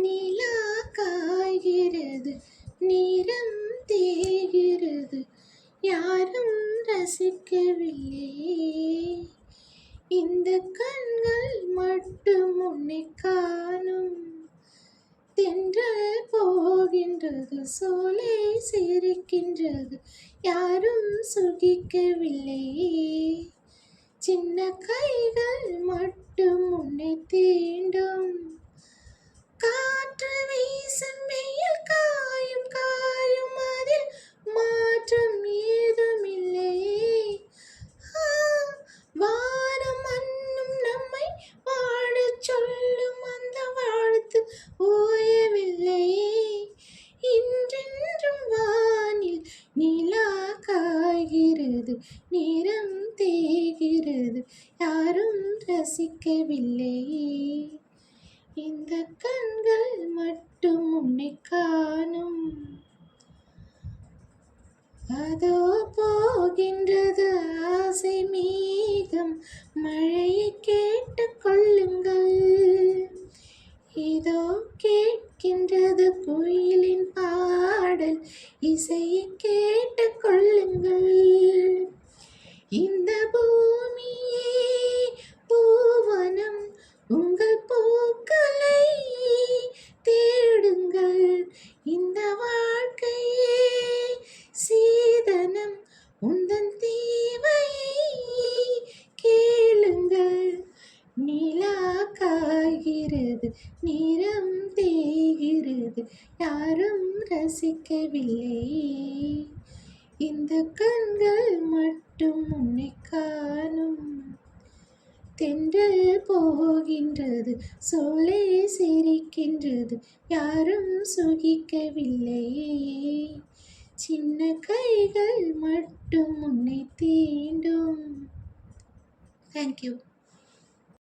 நிலா காய்கிறது, நிறம் தேய்கிறது, யாரும் ரசிக்கவில்லையே. இந்த கண்கள் மட்டும் உன்னை காணும். தென்றல் போகின்றது, சோலை சிரிக்கின்றது, யாரும் சுகிக்கவில்லையே. சின்ன கைகள் மட்டும் உன்னை தீண்டும். காற்று வீசும், வெயில் காயும், காயும் அதில் மாற்றம் ஏதுமில்லையே. வானம் மண்ணும் நம்மை வாழச் சொல்லும், அந்த வாழ்த்து ஓயவில்லையே. இன்றென்றும் வானில் நிலா காய்கிறது, நிறம் தேய்கிறது, யாரும் ரசிக்கவில்லையே. இந்த கண்கள் மட்டும் உன்னை காணும். அதோ போகின்றது ஆசை மேகம், மழையை கேட்டுக் கொள்ளுங்கள். இதோ கேட்கின்றது குயிலின் பாடல், இசையை கேட்டுக் கொள்ளுங்கள். இந்த பூமியே பூவனம், உங்கள் பூக்களை தேடுங்கள். இந்த வாழ்க்கையே சீதனம், உந்தன் தேவையை கேளுங்கள். நிலா காய்கிறது, நிறம் தேய்கிறது, யாரும் ரசிக்கவில்லையே. இந்த கண்கள் மட்டும் உன்னை காணும். தென்றல் போகின்றது, சோலை சிரிக்கின்றது, யாரும் சுகிக்கவில்லையே. சின்ன கைகள் மட்டும் உன்னை தீண்டும். தேங்க்யூ.